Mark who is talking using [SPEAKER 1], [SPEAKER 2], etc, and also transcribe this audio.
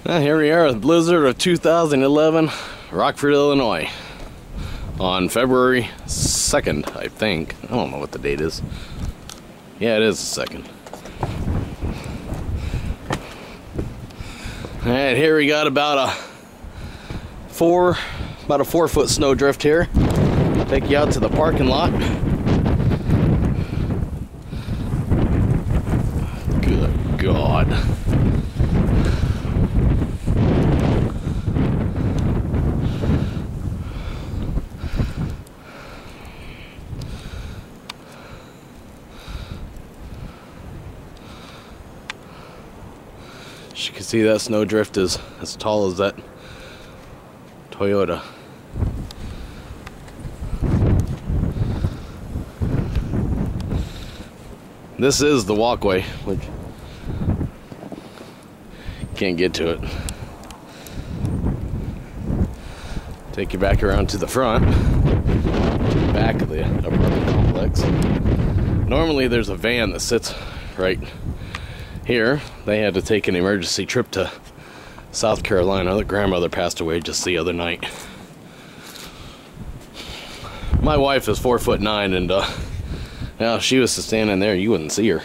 [SPEAKER 1] Well, here we are, the blizzard of 2011, Rockford, Illinois, on February 2nd, I think. I don't know what the date is. Yeah, it is the 2nd. Alright, here we got about a 4-foot snowdrift here. Take you out to the parking lot. Good God. As you can see, that snowdrift is as tall as that Toyota. This is the walkway, which can't get to it. Take you back around to the front, to the back of the apartment complex. Normally there's a van that sits right here. They had to take an emergency trip to South Carolina. Their grandmother passed away just the other night. My wife is 4'9", and yeah, if she was standing there, you wouldn't see her.